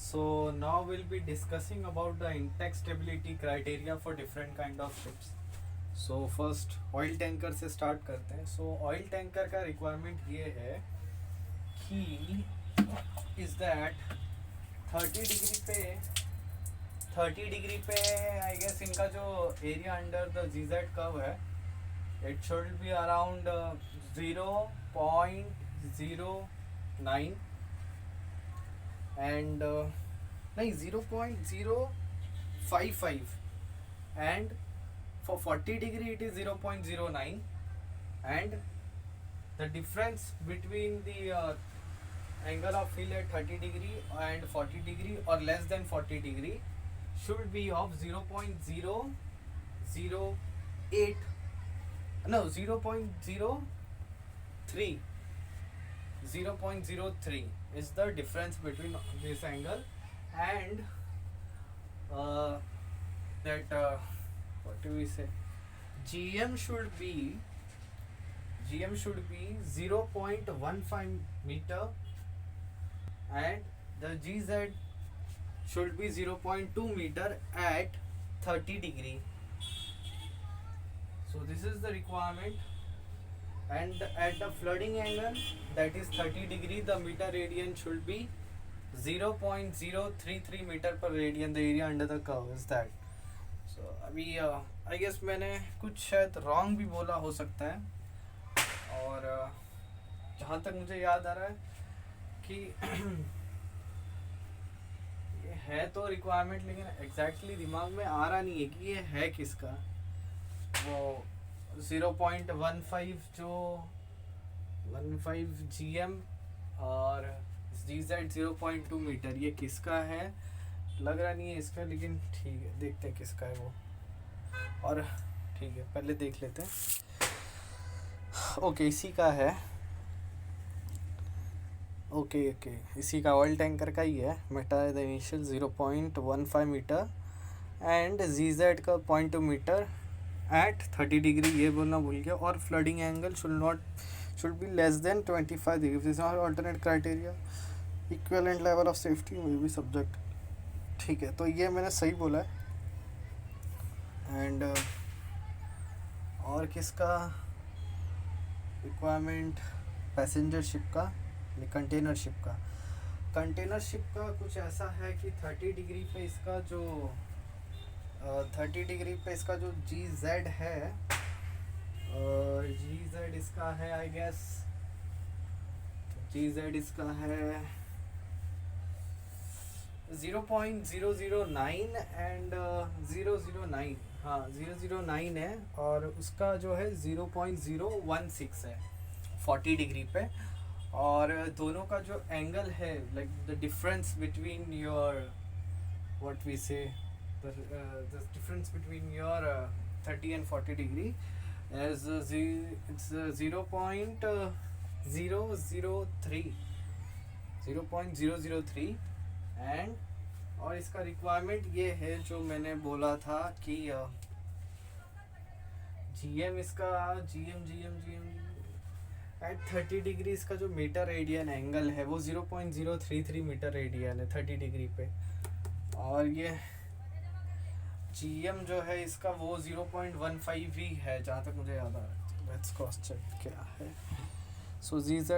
So now we'll be discussing about the intake stability criteria for different kind of ships. So first oil tanker से start करते हैं. So oil tanker का requirement ये है कि is that 30 degree पे I guess इनका जो एरिया अंडर द जीजेड कर्व है it should be around 0.09 and नहीं 0.055 and for 40 degree it is 0.09 and the difference between the angle of fill at 30 degree and 40 degree or less than 40 degree should be of 0.008 no 0.03 is the difference between this angle and that what do we say GM should be 0.15 meter and the GZ should be 0.2 meter at 30 degree. So this is the requirement, and at the flooding angle that is 30 degree the meter radian should be 0.033 meter per radian. The area under the curve is that. So अभी I guess मैंने कुछ शायद wrong भी बोला हो सकता है, और जहाँ तक मुझे याद आ रहा है कि ये है तो रिक्वायरमेंट, लेकिन एग्जैक्टली दिमाग में आ रहा नहीं है कि ये है किसका. वो 0.15 जो 15 GM और GZ 0.2 मीटर, ये किसका है लग रहा नहीं है इसका, लेकिन ठीक है देखते हैं किसका है वो. और ठीक है पहले देख लेते हैं. ओके इसी का है. ओके इसी का ऑयल टैंकर का ही है. मेटा the initial 0.15 metre and GZ का 0.2 मीटर एट 30 डिग्री, ये बोलना भूल गया. और flooding angle should be less than 25 degree. This are alternate criteria. Equivalent level of safety में भी सब्जेक्ट. ठीक है तो ये मैंने सही बोला है. एंड और किसका रिक्वायरमेंट, पैसेंजर शिप का, कंटेनर शिप का. कंटेनर शिप का कुछ ऐसा है कि 30 डिग्री पे इसका जो 30 डिग्री पे इसका जो GZ है, GZ इसका है आई गेस, GZ इसका है 0.009 एंड 009. हाँ 009 है, और उसका जो है 0.016 है 40 डिग्री पे. और दोनों का जो एंगल है like the difference between your what we say the difference between your 30 and 40 degree is it's 0.003 and और इसका रिक्वायरमेंट ये है जो मैंने बोला था कि GM इसका GM एट 30 डिग्री इसका जो मीटर रेडियन एंगल है वो 0.033 मीटर रेडियन है 30 डिग्री पे. और ये GM जो है इसका वो 0.15 ही है जहाँ तक मुझे याद आ रहा है. लेट्स क्रॉस चेक क्या है. सो GZ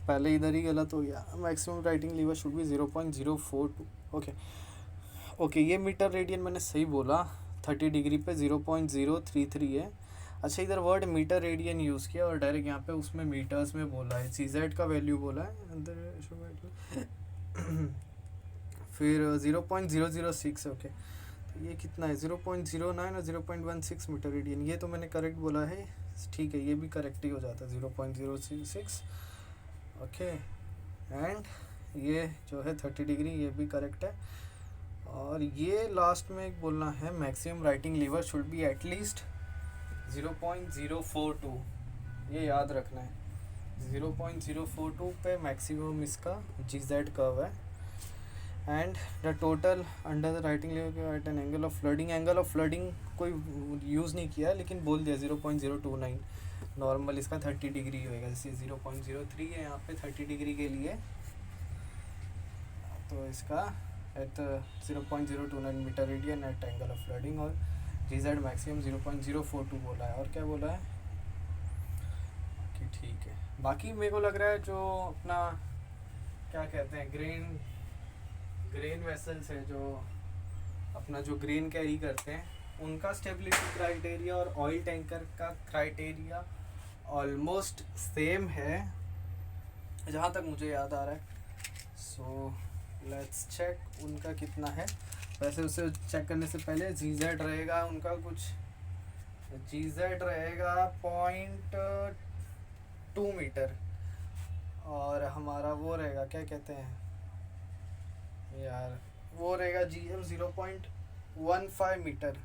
पहले इधर ही गलत हो गया. Maximum righting lever should be 0.042. Okay ये मीटर रेडियन मैंने सही बोला. 30 डिग्री पे 0.033 है. अच्छा इधर वर्ड मीटर रेडियन यूज़ किया और डायरेक्ट यहाँ पे उसमें मीटर्स में बोला है. GZ का वैल्यू बोला है अंदर फिर 0.006. ओके तो ये कितना है 0.09 और 0.16 मीटर रेडियन. ये तो मैंने करेक्ट बोला है. ठीक है ये भी करेक्ट ही हो जाता है 0.066. ओके एंड ये जो है 30 डिग्री ये भी करेक्ट है. और ये लास्ट में एक बोलना है maximum righting lever should be at least 0.042. ये याद रखना है 0.042 पे मैक्सिमम इसका GZ कर्व है. And the total under the righting level at an angle of flooding. Angle of flooding कोई यूज़ नहीं किया लेकिन बोल दिया 0.029. नॉर्मल इसका 30 डिग्री होएगा. जैसे 0.03 है यहाँ पे 30 डिग्री के लिए, तो इसका at 0.029 metre radian at angle of flooding, और जी जेड मैक्सिमम 0.042 बोला है। और क्या बोला है कि ठीक है। बाकी मेरे को लग रहा है जो अपना क्या कहते हैं ग्रेन वेसल्स है, जो अपना जो ग्रेन कैरी करते हैं, उनका स्टेबिलिटी क्राइटेरिया और ऑयल टैंकर का क्राइटेरिया ऑलमोस्ट सेम है जहाँ तक मुझे याद आ रहा है। सो लेट्स चेक उनका कितना है। वैसे उसे चेक करने से पहले जी जेड रहेगा उनका कुछ, जी जेड रहेगा 0.2 मीटर, और हमारा वो रहेगा क्या कहते हैं यार, वो रहेगा जी एम 0.15 मीटर।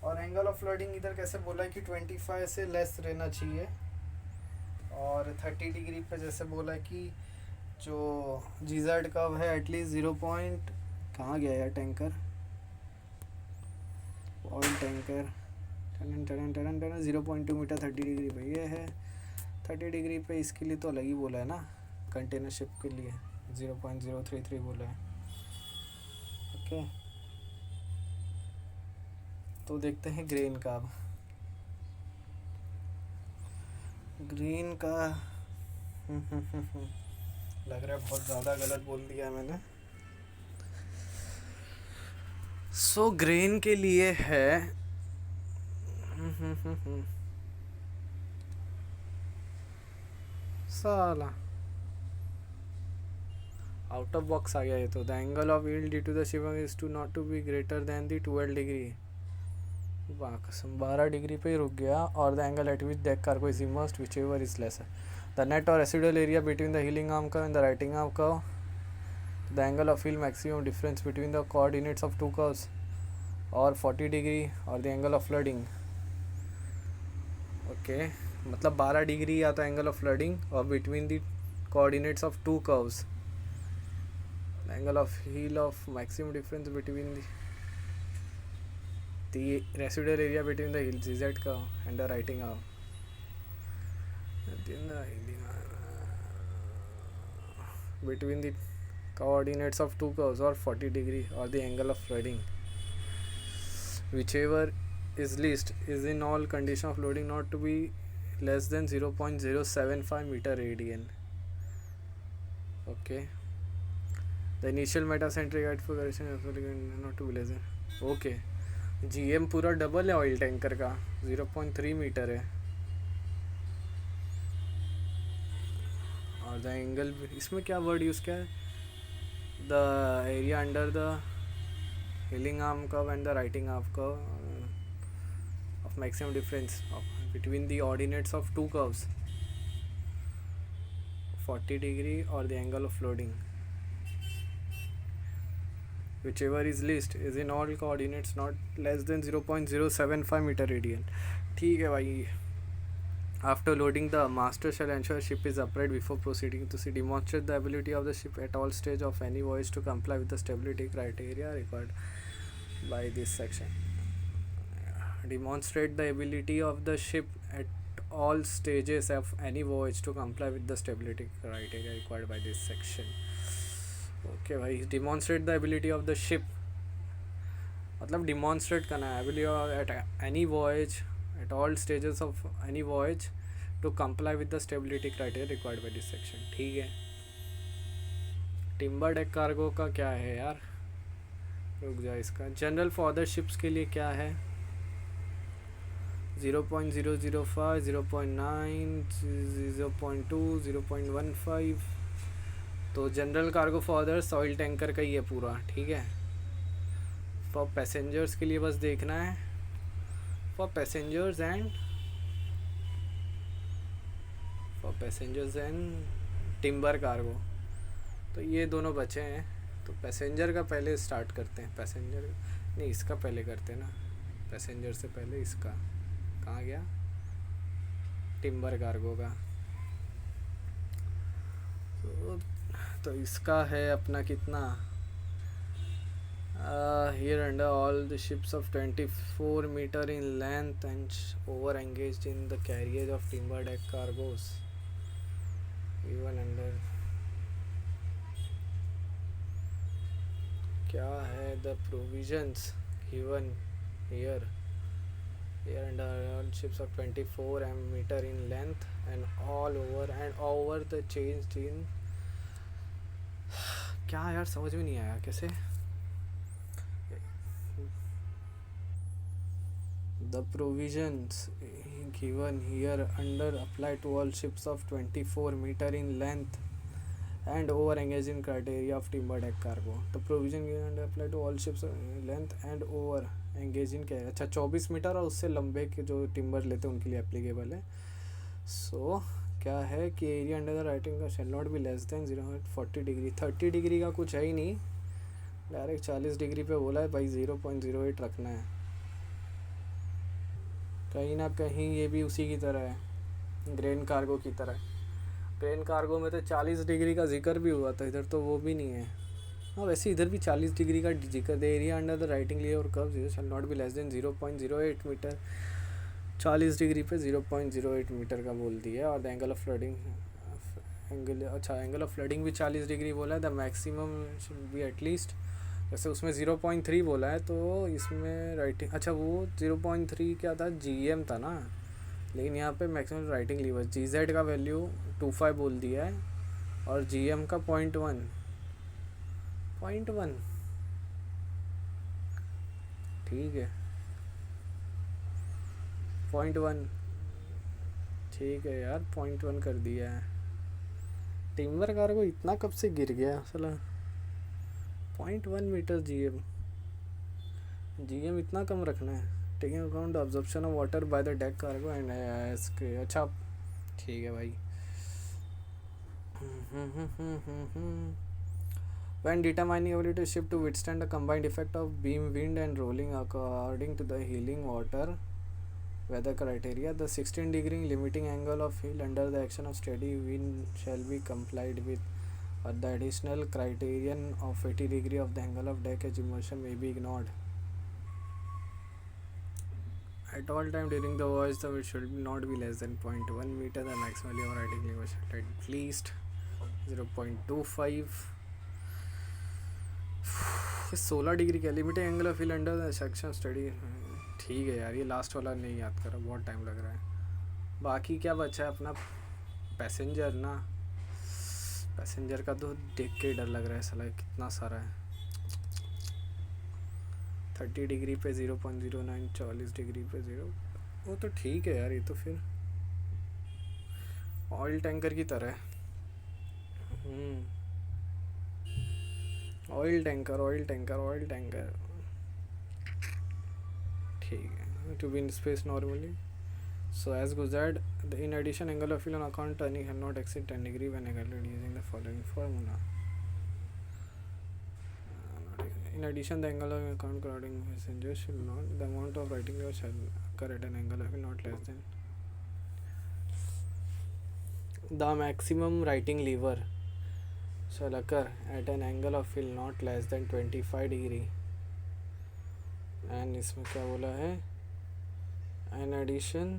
और एंगल ऑफ फ्लडिंग इधर कैसे बोला है कि 25 से लेस रहना चाहिए, और 30 डिग्री पे जैसे बोला है कि जो जी जेड कव है एटलीस्ट 0. कहाँ गया यार tanker, oil tanker 0.2 metre 30 degree पे ये है। 30 डिग्री पे इसके लिए तो अलग ही बोला है ना, कंटेनर शिप के लिए 0.033 बोला है। ओके तो देखते हैं ग्रेन का। अब ग्रीन का लग रहा है बहुत ज़्यादा गलत बोल दिया मैंने। सो ग्रेन के लिए है साला आउट ऑफ बॉक्स आ गया ये तो। The angle of yield due to the shipping is to not to be greater than the 12 degree. वाह कसम 12 डिग्री पे ही रुक गया। और the angle at which deck cargo is immersed whichever is lesser the net or residual area between the heeling arm curve and the righting arm curve, the angle of field maximum difference between the coordinates of two curves or 40 degree और the angle of flooding। Okay मतलब 12 degree या तो angle of flooding और between the coordinates of two curves, angle of heel of maximum difference between the residual area between the heel zz curve and the righting arm between the coordinates of two curves or 40 degree or the angle of flooding, whichever is least is in all condition of loading not to be less than 0.075 meter radian. Okay, the initial metacentric height for correction not to be less than okay GM पूरा double है oil tanker का 0.3 metre है। और the angle इसमें क्या word use किया है, the area under the heeling arm curve and the righting arm curve of maximum difference between the ordinates of two curves 40 degree or the angle of loading whichever is least is in all coordinates not less than 0.075 meter radian। ठीक है भाई। After loading, the master shall ensure ship is upright before proceeding to sea. Demonstrate the ability of the ship at all stage of any voyage to comply with the stability criteria required by this section. Demonstrate the ability of the ship at all stages of any voyage to comply with the stability criteria required by this section. Okay भाई, demonstrate the ability of the ship मतलब demonstrate करना है ability at any voyage at all stages of any voyage to comply with the stability criteria required by this section। ठीक है। Timber deck cargo का क्या है यार, रुक जाए। इसका जनरल फॉर अदर शिप्स के लिए क्या है 0.005 0.9 0.2 0.15। तो general cargo for others oil tanker का ही है पूरा। ठीक है। फॉर पैसेंजर्स के लिए बस देखना है for passengers and timber cargo, तो ये दोनों बचे हैं। तो पैसेंजर का पहले स्टार्ट करते हैं। पैसेंजर नहीं, इसका पहले करते हैं ना, पैसेंजर से पहले इसका कहाँ गया, टिम्बर कार्गो का। तो इसका है अपना कितना here under all the ships of 24 meter in length and over engaged in the carriage of timber deck cargoes even under क्या है the provisions given here and all ships of 24 meter in length and all over the changed in क्या यार समझ में नहीं आया कैसे the provisions given here under apply to all ships of 24 meter in length and over engaging criteria of timber deck cargo. The provision given under apply to all ships length and over engaging क्या है अच्छा 24 metre और उससे लंबे के जो timber लेते हैं उनके लिए एप्लीकेबल है. सो क्या है कि एरिया अंडर द राइटिंग का shall not be less then 0.40 degree. 30 degree का कुछ है ही नहीं, डायरेक्ट 40 डिग्री पे बोला है भाई. 0.08 रखना है. कहीं ना कहीं ये भी उसी की तरह है, ग्रेन कार्गो की तरह. ग्रेन कार्गो में तो 40 डिग्री का जिक्र भी हुआ था, इधर तो वो भी नहीं है. हाँ वैसे इधर भी 40 डिग्री का जिक्र दे. एरिया अंडर द राइटिंग लिए और curve shall not be less than 0.08 metre. 40 degree पे 0.08 मीटर का बोल दिया. और the angle of flooding angle अच्छा एंगल ऑफ फ्लडिंग भी 40 डिग्री बोला है. The maximum should be at least जैसे उसमें 0.3 बोला है तो इसमें राइटिंग अच्छा वो 0.3 क्या था GM था ना, लेकिन यहाँ पे मैक्सिमम राइटिंग लीवर GZ का वैल्यू 25 बोल दिया है और GM का 0.1 ठीक है 0.1 ठीक है यार 0.1 कर दिया है. टिम्बर कार्गो इतना कब से गिर गया साला. 0.1 मीटर GM इतना कम रखना है. Taking account absorption of water by the deck cargo and अच्छा ठीक है भाई. When determining ability of ship to withstand the combined effect of beam, wind and rolling according to the heeling water weather criteria, the 16 degree limiting angle of heel under the action of steady wind shall be complied with, or the additional criterion of 80 degree of the angle of deck edge immersion may be ignored. At all time during the voyage, the wind should not be less than 0.1 meter. The maximum lever riding lever should at least 0.25. 16 degree का limiting angle of hill under the section study. ठीक है यार ये last वाला नहीं याद करा, बहुत टाइम लग रहा है. बाकी क्या बचा है अपना पैसेंजर ना. पैसेंजर का तो देख के डर लग रहा है साला कितना सारा है. 30 डिग्री पे 0.09, 40 डिग्री पे 0. वो तो ठीक है यार, ये तो फिर ऑयल टैंकर की तरह है. ऑयल टैंकर ठीक है. To be in space normally. So as Guzad, in addition, angle of field on account turning cannot exceed 10 degree when calculated using the following formula. In addition, the angle of account crowding passengers should not, the amount of writing lever shall occur at an angle of field not less than. The maximum writing lever shall occur at an angle of field not less than 25 degree. And इसमें क्या बोला है? In addition,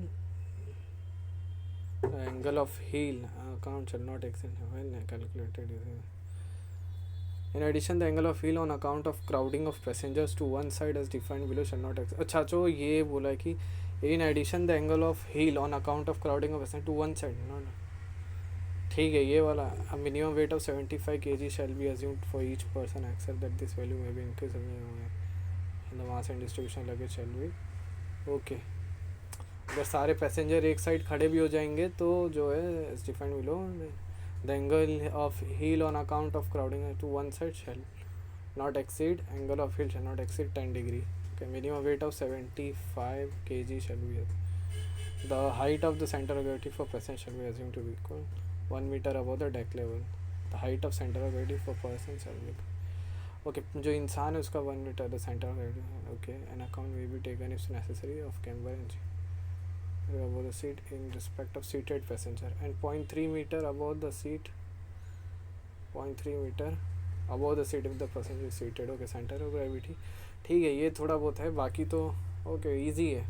the angle of heel account shall not exceed when calculated using. In addition, the angle of heel on account of crowding of passengers to one side as defined below shall not exceed. अच्छा तो ये बोला कि in addition the angle of heel on account of crowding of passengers to one side. No. ठीक है ये वाला. A minimum weight of 75 kg shall be assumed for each person except that this value may be increased in the mass and distribution luggage shall be okay. अगर सारे passenger एक side खड़े भी हो जाएंगे तो जो है defined below the angle of heel on account of crowding to one side shall not exceed angle of heel shall not exceed 10 degree. Minimum weight of 75 kg shall be. The height of the centre of gravity for person shall be assumed to be equal 1 metre above the deck level. The height of centre of gravity for person shall be okay. जो इंसान है उसका 1 metre the centre of gravity okay. An account may be taken if necessary of camber and above the seat in respect of seated passenger and 0.3 meter above the seat. 0.3 meter above the seat if the passenger is seated. okay. center of gravity ठीक है ये थोड़ा बहुत है, बाकी तो okay easy है.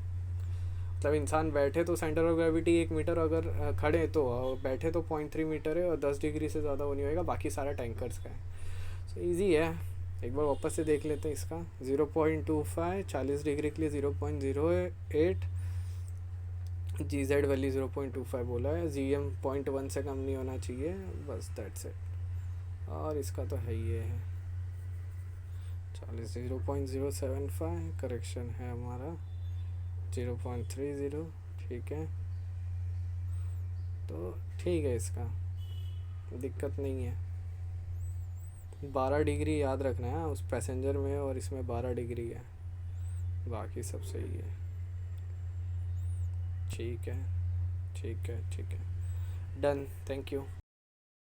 मतलब इंसान बैठे तो सेंटर ऑफ ग्रेविटी 1 मीटर, अगर खड़े तो बैठे तो 0.3 मीटर है और 10 डिग्री से ज़्यादा वो नहीं होएगा. बाकी सारा टैंकर्स का है. सो इजी है. एक बार वापस से देख लेते हैं इसका 0.25, 40 डिग्री के लिए 0.08, जी जेड वैल्यू 0.25 बोला है, जी एम 0.1 से कम नहीं होना चाहिए, बस दैट्स इट। और इसका तो है ही है 40, 0.075, करेक्शन है हमारा 0.30, ठीक है। तो ठीक है, इसका दिक्कत नहीं है। 12 डिग्री याद रखना है उस पैसेंजर में, और इसमें 12 डिग्री है, बाकी सब सही है। ठीक है, ठीक है, ठीक है, डन, थैंक यू।